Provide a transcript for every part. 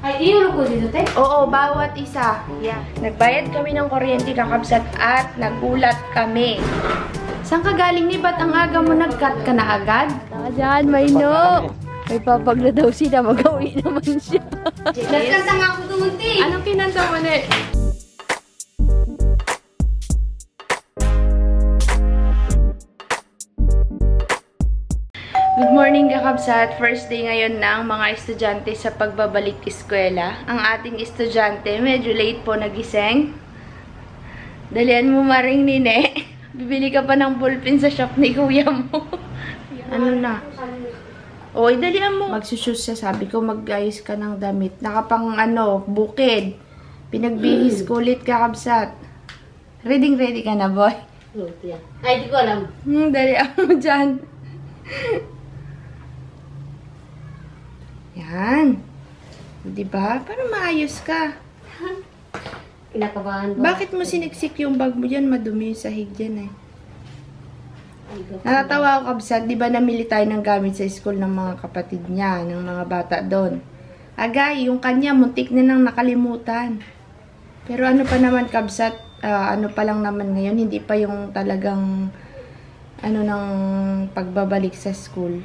Ay, iulog ko dito, te? Oo, bawat isa. Yeah. Nagbayad kami ng kuryente kakabsat at nagulat kami. Saan ka galing ni? Ba't ang aga mo nag-cut ka na agad? Diyan, may no. May papag na daw sila. Mag-uwi naman siya. Nagkanta nga ako doon, te. Anong kinanta mo na? Good morning kakabsat! First day ngayon ng mga estudyante sa pagbabalik eskwela. Ang ating estudyante, medyo late po nagising. Dalian mo maring nine. Bibili ka pa ng ballpen sa shop ni kuya mo. Ano na? O, dalian mo. Magsushoes siya, sabi ko mag-ayos ka ng damit. Nakapang bukid. Pinagbihis ko ulit kakabsat. Ready ka na, boy? Ay, di ko alam. Dalian mo dyan. Yan. Diba? Para maayos ka. Kinakabahan ba? Bakit mo siniksik yung bag mo dyan? Madumi yung sahig dyan eh. Natatawa ako kabsat. Diba namili tayo ng gamit sa school ng mga kapatid niya, ng mga bata doon. Agay, yung kanya, muntik na nang nakalimutan. Pero ano pa naman kabsat, ano pa lang naman ngayon, hindi pa yung talagang ng pagbabalik sa school.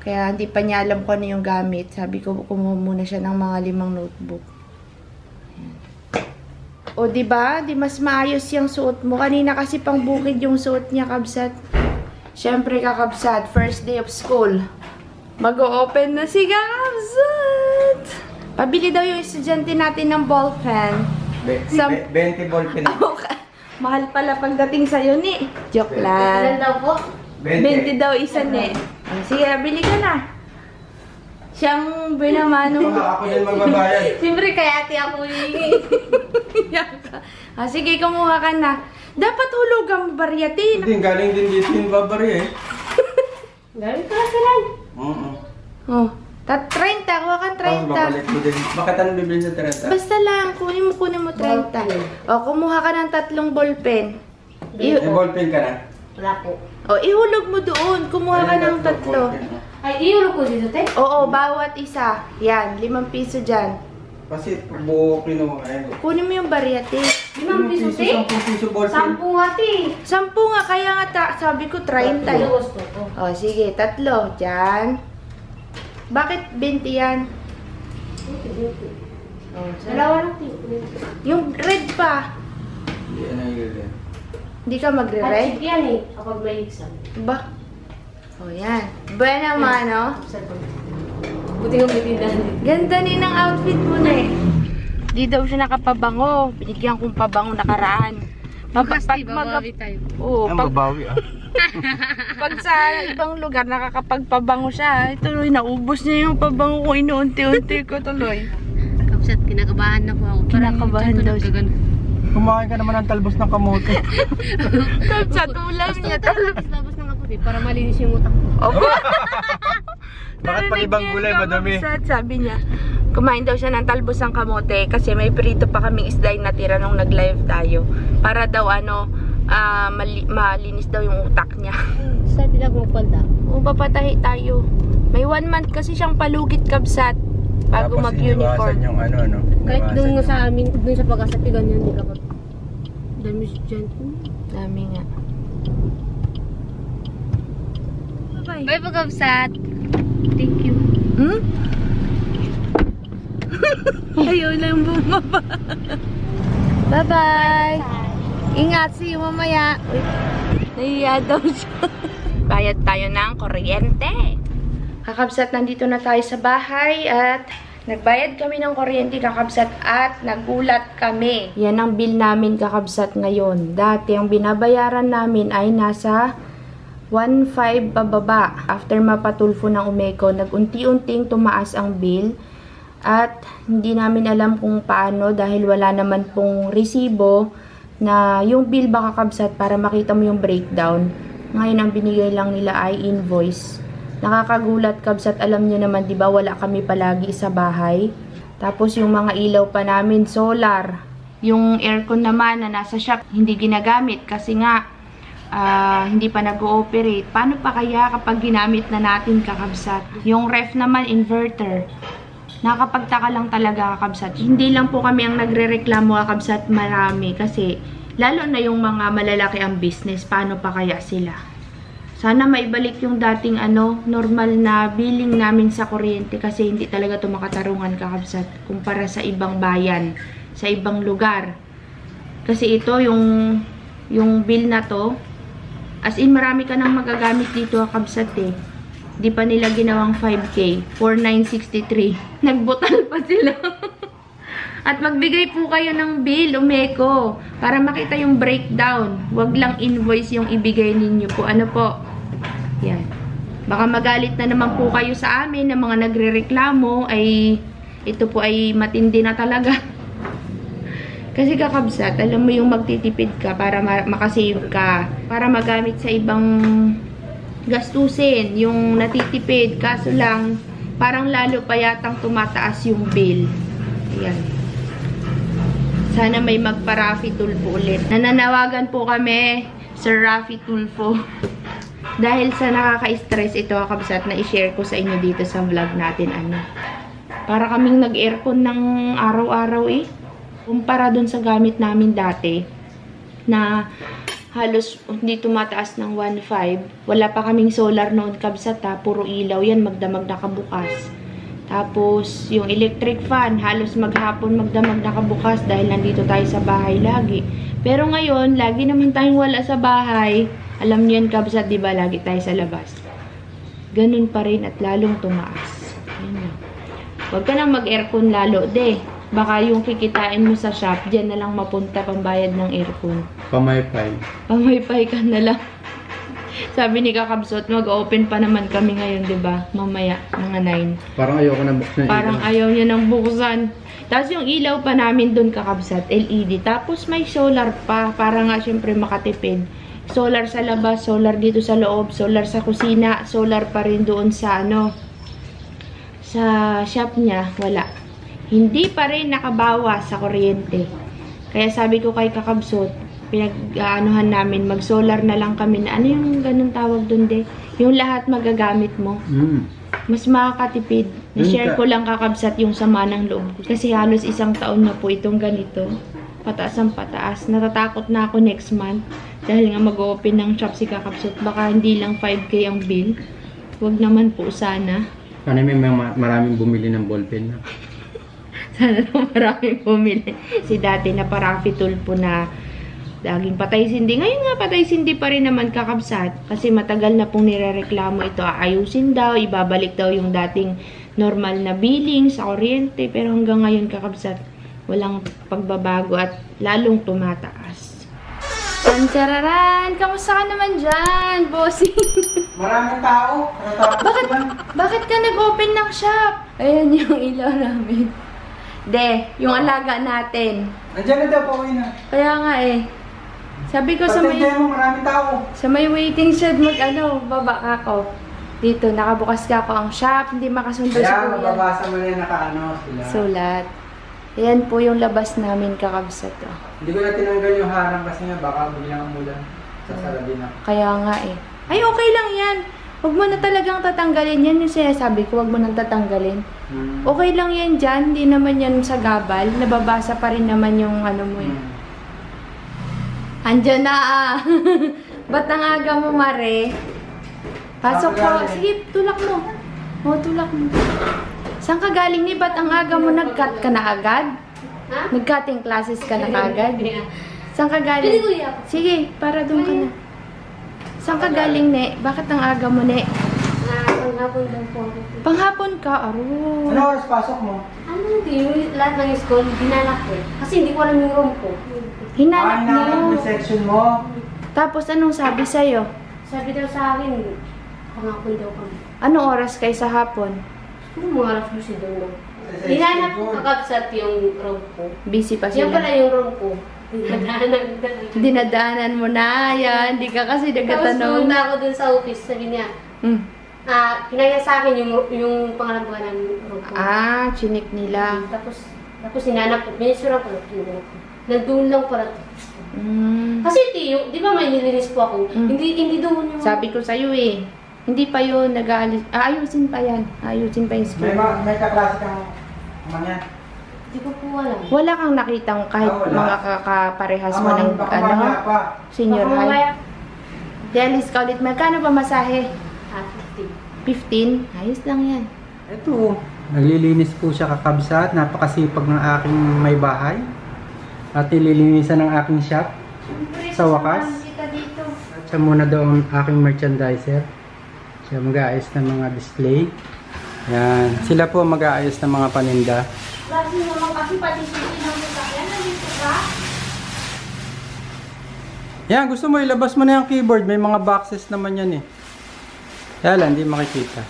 Kaya hindi pa niya alam kung ano yung gamit. Sabi ko, kumuha muna siya ng mga 5 notebook. Ayan. O, diba? Di mas maayos yung suot mo. Kanina kasi pang bukid yung suot niya, kabsat. Siyempre, kakabsat. First day of school. Mag-o-open na si kakabsat. Pabili daw yung estudyante natin ng ballpen. 20 ballpen. Mahal pala pagdating sa'yo, ni. Joke lang. Ilan daw po? 20 daw isa, ni. Sige, bili ka na. Siyang binamano. Ako din magbabayad. Siyempre, kaya ate ako hihingi. Sige, kumuha ka na. Dapat hulugan mo baryatin. Hindi, galing din dito yung babari eh. Galing ka lang sila. Oh, 30. Kuha kang 30. Babalik ko din. Bakit ano bibili sa 30? Basta lang, kunin mo 30. O, kumuha ka ng 3 ballpen. May ballpen ka na? Wala po. O, ihulog mo doon. Kumuha ka ng 3. Ay, iulog ko dito, te? Oo, bawat isa. Yan, 5 piso dyan. Kasi buo kinuha eh. Kunin mo yung baryate. 5 piso, te? 10 piso ballpen. 10 nga, te. 10 nga, kaya nga sabi ko 30. Ito gusto ko. O, sige, 3. Dyan. Bakit 20 yan? Oh, Dalawa lang, te. yung red pa. Hindi, ano yun? Hindi ka magre-red? Hachik yan eh, kapag may exam. Ba? O, yan. Ba naman, no? Buti nga bitindahan dito. Ganda din ang outfit mo na eh. Di daw siya nakapabango. Binigyan kong pabango nakaraan. Babawi tayo. Oo, Ang babawi ah. pag sa ibang lugar nakakapagpabango siya. Tuloy, naubos niya yung pabango ko. Inuunti-unti ko tuloy. Kapsat, kinakabahan na po ako. Kinakabahan daw siya. Kumain ka naman ng talbos ng kamote. Sa tulam niya. Tapos na nga po, para malinis yung utak. Opo. Bakit pag ibang gulay madami? Sabi niya, kumain daw siya ng talbos ng kamote kasi may prito pa kaming isda yung natira nung nag-live tayo. Para daw malinis daw yung utak niya. Sa tilag mo palda. O, papatahi tayo. May 1 month kasi siyang palugit kabsat bago mag-uniform. Yung Kahit dun sa amin, dun sa pag-asapi, ganyan, hindi kapag dami dyan. Dami nga. Bye pag-kapsat. Thank you. Ayaw lang bumaba. Bye-bye. Ingat, see you mamaya. Uy, nahiya daw siya. Bayad tayo ng kuryente. Kakabsat, nandito na tayo sa bahay at nagbayad kami ng kuryente, kakabsat, at nagulat kami. Yan ang bill namin, kakabsat, ngayon. Dati, ang binabayaran namin ay nasa 1.5 pababa. After mapatulfo ng Umeco, nag-unti-unting tumaas ang bill. At hindi namin alam kung paano dahil wala naman pong resibo na yung bill ba, kakabsat, para makita mo yung breakdown. Ngayon, ang binigay lang nila ay invoice. Nakakagulat, kabsat, alam nyo naman, di ba, wala kami palagi sa bahay. Tapos yung mga ilaw pa namin, solar. Yung aircon naman na nasa shop, hindi ginagamit kasi nga, hindi pa nag-ooperate. Paano pa kaya kapag ginamit na natin, kakabsat? Yung ref naman, inverter. nakakapagtaka lang talaga, kakabsat. Hindi lang po kami ang nagre-reklamo, kakabsat, marami. Kasi, lalo na yung mga malalaki ang business, paano pa kaya sila? Sana maibalik yung dating normal na billing namin sa kuryente kasi hindi talaga ito makatarungan, kakabsat, kumpara sa ibang bayan, sa ibang lugar. Kasi ito, yung bill na to, as in marami ka nang magagamit dito, kakabsat eh. Di pa nila ginawang 5K, 4,963. Nagbutal pa sila. At magbigay po kayo ng bill, Umeko, para makita yung breakdown. Huwag lang invoice yung ibigay ninyo po. Ano po? Yan. Baka magalit na naman po kayo sa amin na mga nagre-reklamo, ay ito po ay matindi na talaga. Kasi kakabsat, alam mo yung magtitipid ka para makasave ka, para magamit sa ibang gastusin, yung natitipid. Kaso lang, parang lalo pa yatang tumataas yung bill. Ayan. Sana may magpa-Rafi Tulfo ulit. Nananawagan po kami, Sir Rafi Tulfo. Dahil sa nakaka-stress ito, kakabsat, na i-share ko sa inyo dito sa vlog natin. Para kaming nag-aircon ng araw-araw eh. Kumpara dun sa gamit namin dati, na halos hindi tumataas ng 1.5. Wala pa kaming solar noon, kabsat ha. Puro ilaw yan, magdamag nakabukas. Tapos, yung electric fan, halos maghapon magdamag nakabukas dahil nandito tayo sa bahay lagi. Pero ngayon, lagi naman tayong wala sa bahay. Alam niyo yan, kabsat, di ba? Lagi tayo sa labas. Ganun pa rin at lalong tumaas. Ayan. Huwag ka nang mag-aircon lalo, de. Baka yung kikitain mo sa shop, dyan na lang mapunta pambayad ng aircon. Pamaypay. Pamaypay ka na lang. Sabi ni Kakabsot, mag-open pa naman kami ngayon, di ba? Mamaya, mga 9. Parang ayoko na buksan. Parang ayaw niya nang buksan. Tapos yung ilaw pa namin doon, Kakabsat, LED. Tapos may solar pa, para nga syempre makatipid. Solar sa labas, solar dito sa loob, solar sa kusina, solar pa rin doon sa sa shop niya, wala. Hindi pa rin nakabawas sa kuryente. Kaya sabi ko kay Kakabsot, pinag-aanuhan namin, mag-solar na lang kami na, ano yung ganun tawag doon, de? Yung lahat magagamit mo. Mas makakatipid. Na-share ko lang, Kakabsat, yung sama ng loob ko. Kasi halos 1 taon na po itong ganito. Pataas ang pataas. Natatakot na ako next month. Dahil nga mag-open ng shop si Kakabsot. Baka hindi lang 5K ang bill. Huwag naman po sana. Sana may maraming bumili ng ballpen na. Sana na maraming bumili. Si dati na Rafi Tulfo na laging patay sindi. Ngayon nga patay sindi pa rin naman, Kakabsat. Kasi matagal na pong nirereklamo ito. Ayusin daw, ibabalik daw yung dating normal na billing sa kuryente. Pero hanggang ngayon, Kakabsat, walang pagbabago at lalong tumataas. Tanchararan! Kamusta ka naman dyan, bossing? Maraming tao. Bakit ka nag-open ng shop? Ayan yung ilaw namin. De, yung alaga natin. Nandiyan na daw, pauwi na. Kaya nga eh. Sabi ko sa may... mo, maraming tao. Sa may waiting shed, baba ka ko. Dito, nakabukas ka ko ang shop, hindi makasundo sa kuya. mababasa mo na yung sila. Sulat. Ayan po yung labas namin, Kakabsat. Hindi ko na tinanggal yung harang kasi nga baka biglang umulan. Sasarado na. Kaya nga eh. Ay, okay lang yan. Huwag mo na talagang tatanggalin yan. Yung sinasabi ko, huwag mo nang tatanggalin. Okay lang yan dyan. Hindi naman yan sa gabal. Nababasa pa rin naman yung mo eh. Andyan na ah. Ba't ang aga mo, Mare? Pasok po. Sige, tulak mo. O, tulak mo. Saan ka galing ni? Ba't ang aga mo nag-cut ka na agad? Ha? Nag-cutting classes ka na agad? Saan ka galing? Sige, para doon ka na. Saan ka galing, Ne? Bakit ang aga mo, Ne? Panghapon lang po ako. Panghapon ka? Aro. Ano oras pasok mo? Hindi. Lahat ng school, dinalak ko. Kasi hindi ko alam yung room ko. Hinanap mo. yung section mo. Tapos anong sabi sa'yo? Sabi daw sa akin, panghapon daw kami. Anong oras kayo sa hapon? Mga alas mo si Dono. Hinanap ko, Kakabsat, yung room ko. Busy pa Yan sila. pala yung room ko. Dinadaanan mo na yan. Hindi ka kasi Tapos nagkatanong. pumunta ako dun sa office, sabi niya, pinaya sa akin yung pangalan ng room ko. Chinik nila. Tapos hinanap ko, binisuran ko, nandun lang pala. Kasi di ba may nilinis po ako? Hindi doon yung... Sabi ko sa'yo hindi pa yun nag-aalis. Ayusin pa yan. Ayusin pa yung school. May kaklase kang Mamaya. Hindi ko po alam. Wala kang nakitang kahit Wala. mga kakaparehas mo ng Baka mamaya pa. senior Baka high? mamaya. Delis ka ulit. Magkano pa masahe? 15. 15? Ayos lang yan. Ito, naglilinis po siya kakabsat. Napakasipag ng aking may bahay. At nililinisan ng aking shop. Sa wakas. Kita dito. At siya muna daw ang aking merchandiser. Siya mag-aayos ng mga display. Yan. Sila po mag-aayos ng mga paninda. Kasi naman kasi pati sisi ng sasakyan. Nandito ka? Yan, gusto mo ilabas mo na yung keyboard. May mga boxes naman yan eh. Kaya lang, hindi makikita.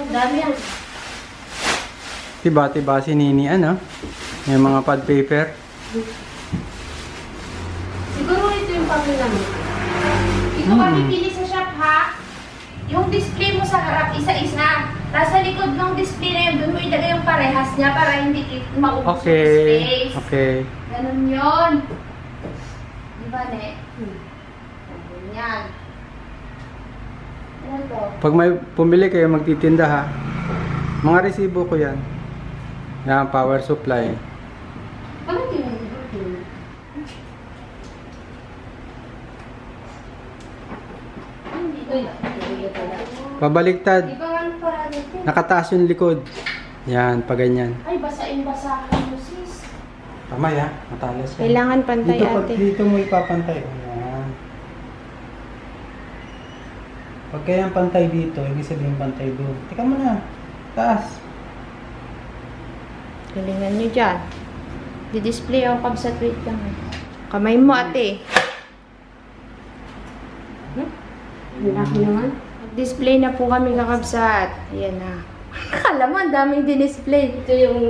Dami yan. Tiba-tiba si Nini, ano? May mga pad paper. Siguro ito yung pamilya mo. Ito ka pipili sa shop ha. Yung display mo sa harap, isa-isa. Tapos sa likod ng display na yun, doon mo ilagay yung parehas niya para hindi maubos yung Okay. space. Okay. Ganun yun. Di ba, Ne? Ganyan. Ano to? Pag may pumili kayo, magtitinda ha. Mga resibo ko yan. Yan, power supply. Ano yun? Uy, hindi pala. Pabaliktad. Di ba nga parang ito? Nakataas yung likod. Yan, pa ganyan. Ay, basain-basahan mo, sis. Tama ya, matalas yan. Kailangan pantay, ate. Dito mo ipapantay. Yan. Pag kaya pantay dito, ibig sabihin pantay doon. Tika mo na. Taas. Galingan nyo dyan. Di-display ang kabsat. Wait lang. Kamay mo, ate. Ang laki naman. Display na po kami kakabsat. Ayan na. Akala mo, ang daming dinisplay. Ito yung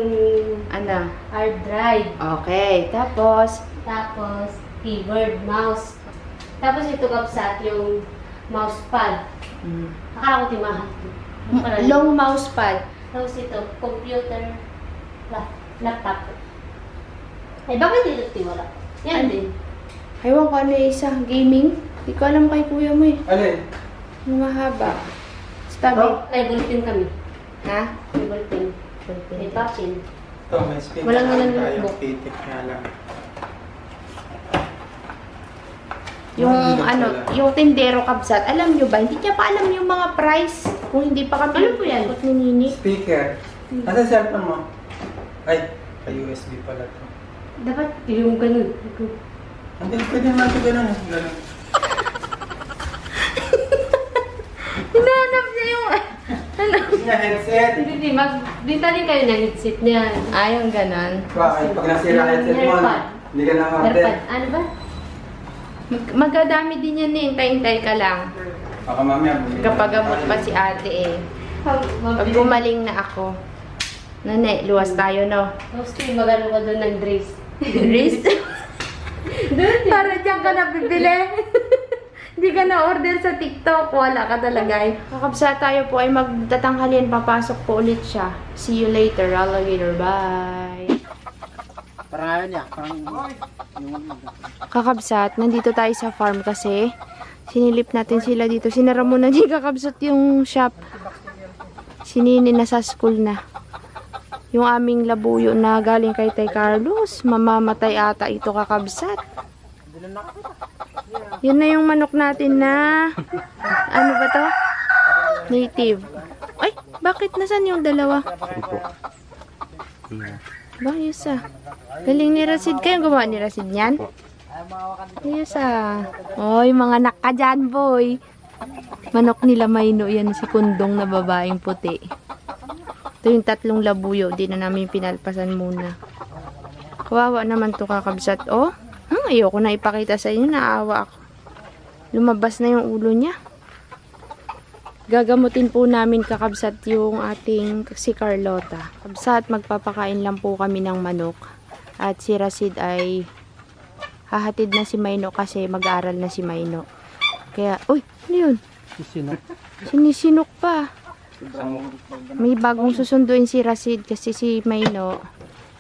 Ano? hard drive. Okay. Tapos, Tapos, keyboard, mouse. Tapos ito kapsat yung mousepad. Akala ko timahan ito. long mouse pad. Tapos ito, computer, laptop. Eh, bakit dito tiwala? Yan din. Ewan ko ano yung isa. Gaming. Di ko alam kay kuya mo eh. Alin? Yung mahaba. Stabi. Oh. May bulletin kami. Ha? May bulletin. May papin. Ito, may speaker. Walang tayo, notebook. titik nga lang. Yung Hindi ano, pala. yung tindero kabsat. Alam nyo ba? Hindi niya pa alam yung mga price. Kung hindi pa kami Ano po yan? ikot ni Nini. Speaker. Nasa cellphone mo? Ay, pa USB pala to. Dapat yung ganun. Hindi, pwede naman ito ganun. Ganun. Hinahanap niya yung... ano? Yung headset. Hindi, dita rin kayo ng headset niya. Yung ganon. Bakit? Pag nasira ang headset mo, Airpod. hindi ka na order. Airpod. Ano ba? Magkadami din yan eh. Hintay-hintay ka lang. Baka mamaya bumili. Kapagamot pa si ate eh. Pag gumaling na ako. Nane, luwas tayo no. Tapos magano ka doon ng dress. Wrist? Para dyan ka nabibili. Hindi ka na-order sa TikTok. Wala ka talaga eh. Kakabsa tayo po ay magtatanghalian. Papasok po ulit siya. See you later, alligator. Bye! Parang ayaw niya. Parang... Kakabsat, nandito tayo sa farm kasi sinilip natin sila dito. Sinara mo na ni Kakabsat yung shop. Sinini na sa school na. Yung aming labuyo na galing kay Tay Carlos. Mamamatay ata ito Kakabsat. Yun na yung manok natin na ano ba to? Native. Ay, bakit nasan yung dalawa? Bayos ah. Galing ni Rasid. Kayong gumawa ni Rasid niyan? Ayos ah. Oy, mga anak ka dyan, boy. Manok nila Mayno yan. Si Kundong na babaeng puti. Ito yung 3 labuyo. Di na namin pinalpasan muna. Kawawa naman to Kakabsat. Oh, ayoko na ipakita sa inyo. Naawa ako. Lumabas na yung ulo niya. Gagamutin po namin Kakabsat yung ating si Carlota. Kabsat, magpapakain lang po kami ng manok. At si Rasid ay hahatid na si Mayno kasi mag-aaral na si Mayno. Kaya, uy, ano yun? Sinisinok pa. May bagong susunduin si Rasid kasi si Mayno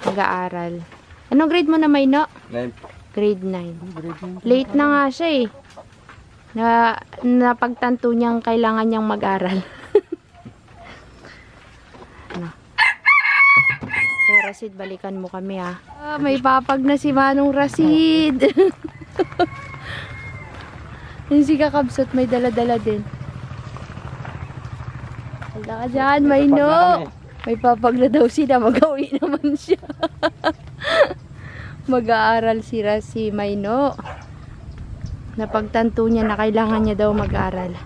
mag-aaral. Anong grade mo na Mayno? 9. Grade 9. Late na nga siya eh. Napagtanto niyang kailangan niyang mag-aral. Ano? Rasid, balikan mo kami ha. May papag na si Manong Rasid. Yung si Kakabsat may dala-dala din. Wala ka dyan, Mayno. May papag na daw sila, mag-uwi naman siya. Mag-aaral si Mayno. Napagtanto niya na kailangan niya daw mag-aral.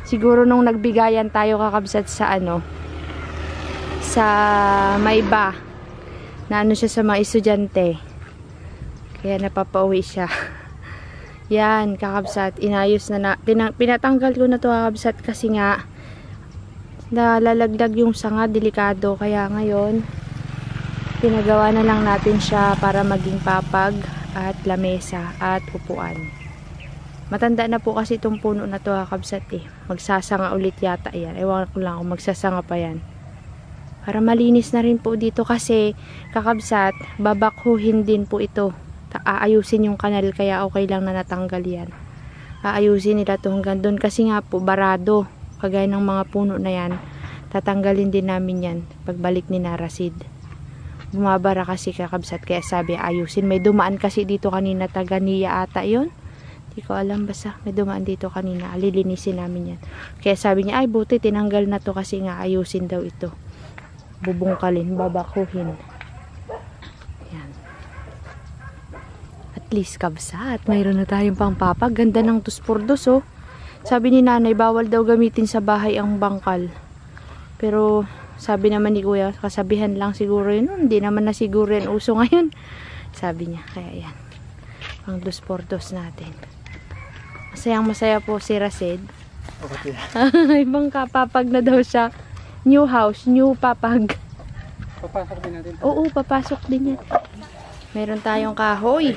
Siguro nung nagbigayan tayo Kakabsat sa sa Mayba, na siya sa mga estudyante. Kaya napapauwi siya. Yan, Kakabsat, inayos na pinatanggal ko na to Kakabsat kasi nga nalalaglag yung sanga, delikado. Kaya ngayon pinagawa na lang natin siya para maging papag at lamesa at upuan. Matanda na po kasi itong puno na to Kakabsat eh. Magsasanga ulit yata yan. Ewan ko lang kung magsasanga pa yan. Para malinis na rin po dito kasi Kakabsat, babakhuhin din po ito. Aayusin yung kanal kaya okay lang na natanggal yan. Aayusin nila to hanggang doon kasi nga po barado. Kagaya ng mga puno na yan, tatanggalin din namin yan pagbalik ni Rasid. Bumabara kasi Kakabsat kaya sabi ayusin. May dumaan kasi dito kanina, taga Niya ata yun. Hindi ko alam, basta may dumaan dito kanina. Alilinisin namin yan. Kaya sabi niya ay buti tinanggal na to kasi nga ayusin daw ito. Bubungkalin, babakuhin. Yan. At least Kabsat, mayroon na tayong pangpapag. Ganda ng 2x2 oh. Sabi ni nanay, bawal daw gamitin sa bahay ang bangkal. Pero sabi naman ni kuya, kasabihan lang siguro yun. Hindi naman na siguro yan uso ngayon. Sabi niya, kaya yan. Ang 2x2 natin. Masayang masaya po si Rasid. Okay. Ibang kapapag na daw siya. New house, new papag. Papasok din natin. Oo, papasok din yan. Meron tayong kahoy.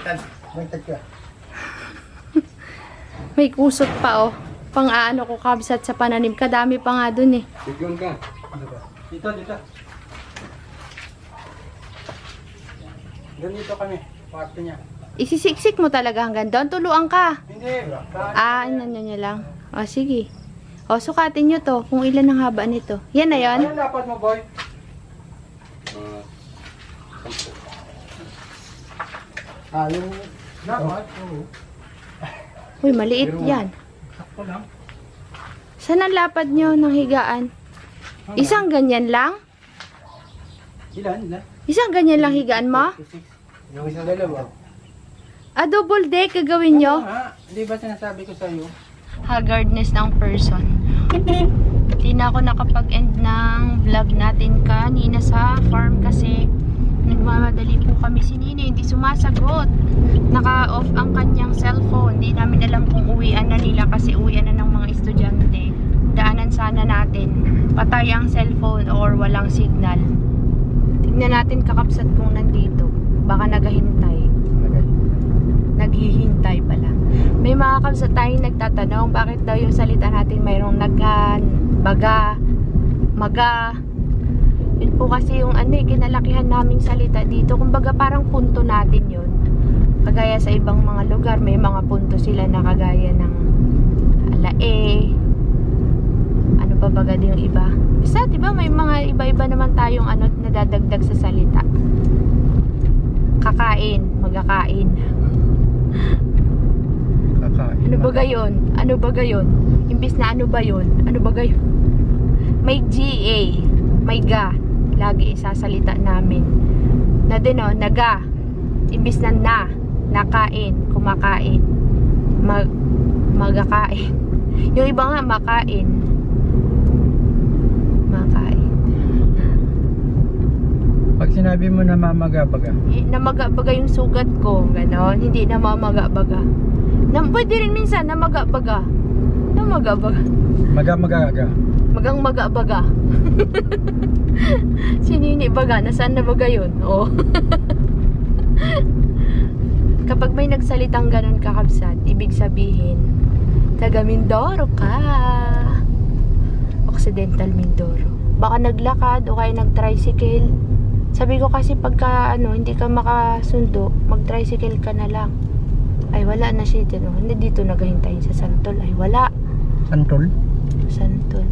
May kusot pa oh. Pang-aano ko Kabsat sa pananim. Kadami pa nga dun eh. Bigyan ka. Dito. Ganito kami. Kwarto niya. Isisiksik mo talaga hanggang doon. Tuluan ka. Hindi. Ano lang. O, sige. O, sukatin nyo to. Kung ilan ang haba nito. Yan na yun. Ano dapat mo, boy? Yung dapat. Uy, maliit yan. Sakto lang. Saan ang lapad nyo ng higaan? Isang ganyan lang? Ilan? Isang ganyan lang higaan mo? Yung isang dalawa. Double deck gagawin nyo? Di ba sinasabi ko sa'yo? Haggardness ng person. Hindi na ako nakapag-end ng vlog natin kanina sa farm kasi nagmamadali po kami si Nina, hindi sumasagot. Naka-off ang kanyang cellphone. Hindi namin alam kung uwian na nila kasi uwian na ng mga estudyante. Daanan sana natin. Patay ang cellphone or walang signal. Tignan natin Kakabsat kung nandito. Baka naghahintay. Naghihintay pala. May mga Kabsat tayong nagtatanong bakit daw yung salita natin mayroong naghan, baga, maga. Yun po kasi yung kinalakihan naming salita dito. Kumbaga parang punto natin yun. Kagaya sa ibang mga lugar, may mga punto sila na kagaya ng alae. Ano pa baga din yung iba? Basta, diba may mga iba-iba naman tayong nadadagdag sa salita. Kakain, magkakain. Kakain. Ano ba gayon? Imbis na ano ba yun? Ano ba gayon? May GA, may ga. Lagi isasalita namin. Na din naga. Imbis na nakain, kumakain. Magakain. Yung iba nga makain. Makain. Pag sinabi mo na mamaga-baga. Namaga-baga yung sugat ko, ganon. Hindi na mamaga-baga. Pwede rin minsan namaga-baga. Namaga-baga. Maga-magaga. Magang maga-baga. Sinini baga, nasaan na baga yun? Oh. Kapag may nagsalitang ganun Kakabsat, ibig sabihin, taga Mindoro ka. Occidental Mindoro. Baka naglakad o kaya nag-tricycle. Sabi ko kasi pagka hindi ka makasundo, mag-tricycle ka na lang. Ay wala na siya dito. Hindi dito naghahintayin sa Santol. Ay wala. Santol?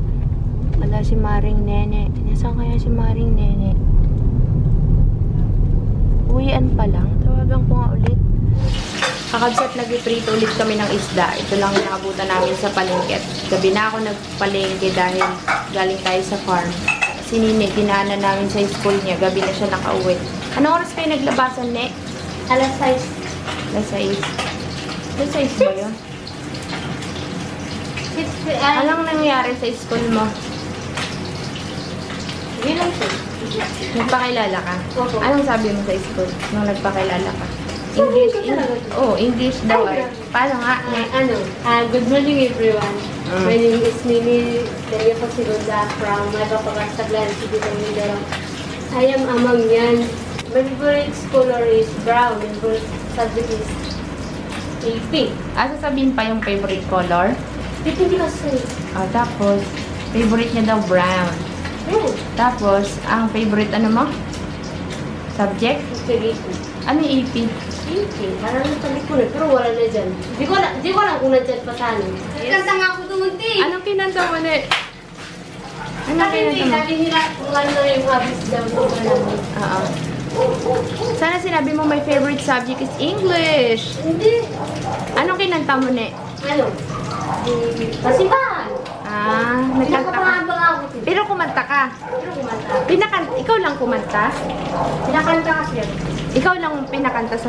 Wala si Maring Nene. Nasaan kaya si Maring Nene? lang. Tawagan ko nga ulit. Kakabsat, nag-prito ulit kami ng isda. Ito lang yung nakabutan namin sa palengke. Gabi na ako nagpalengke dahil galing tayo sa farm. Si Nini, dinaanan namin sa school niya. Gabi na siya nakauwi. Anong oras kayo naglabasan, Ne? Alas 6. Alas 6. Alas 6 ba yun? Anong nangyari sa school mo? Hindi lang siya. Nagpakilala ka? Opo. Anong sabi mo sa school nung nagpakilala ka? English. English daw ay. Paano nga? Good morning everyone. My name is Nini Delia Pasigunda from Mapapagastaglan, City of Mindoro. I am among yan. My favorite color is brown. My favorite subject is pink. Sasabihin pa yung favorite color? Hindi kasi. Tapos, favorite niya daw brown. Tapos, ang favorite ano mo? Subject? Ano yung AP? AP. Parang nasabi ko na, pero wala na dyan. Di ko alam kung nandyan pa sa amin. Kanta nga ako tumunti. Anong kinanta mo na? Sabi nila kung ano yung hobbies daw ko namin. Sana sinabi mo my favorite subject is English. Hindi. Anong kinanta mo na? Ano? Kasibahan. Nagkanta ka. Pinakapangabang ako. Pero kumanta ka. Pero kumanta. Ikaw lang kumanta? Pinakanta kasi yan. Ikaw lang pinakanta sa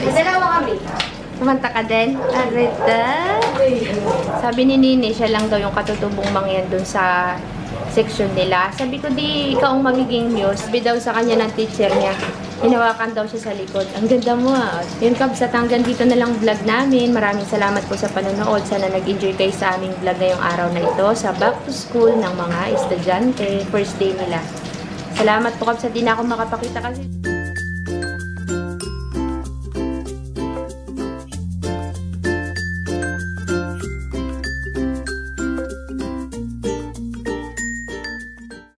Dalawa kami. kumanta ka din? Arita? Sabi ni Nini, siya lang daw yung katutubong mangyan dun sa section nila. Sabi ko, di ikaw ang magiging muse. Sabi daw sa kanya ng teacher niya, hinawakan daw siya sa likod. Ang ganda mo Yun kabsat, hanggang dito na lang vlog namin. Maraming salamat po sa panonood. Sana nag-enjoy kayo sa aming vlog ngayong araw na ito sa back to school ng mga estudyante. First day nila. Salamat po kabsat, di na ako makapakita kasi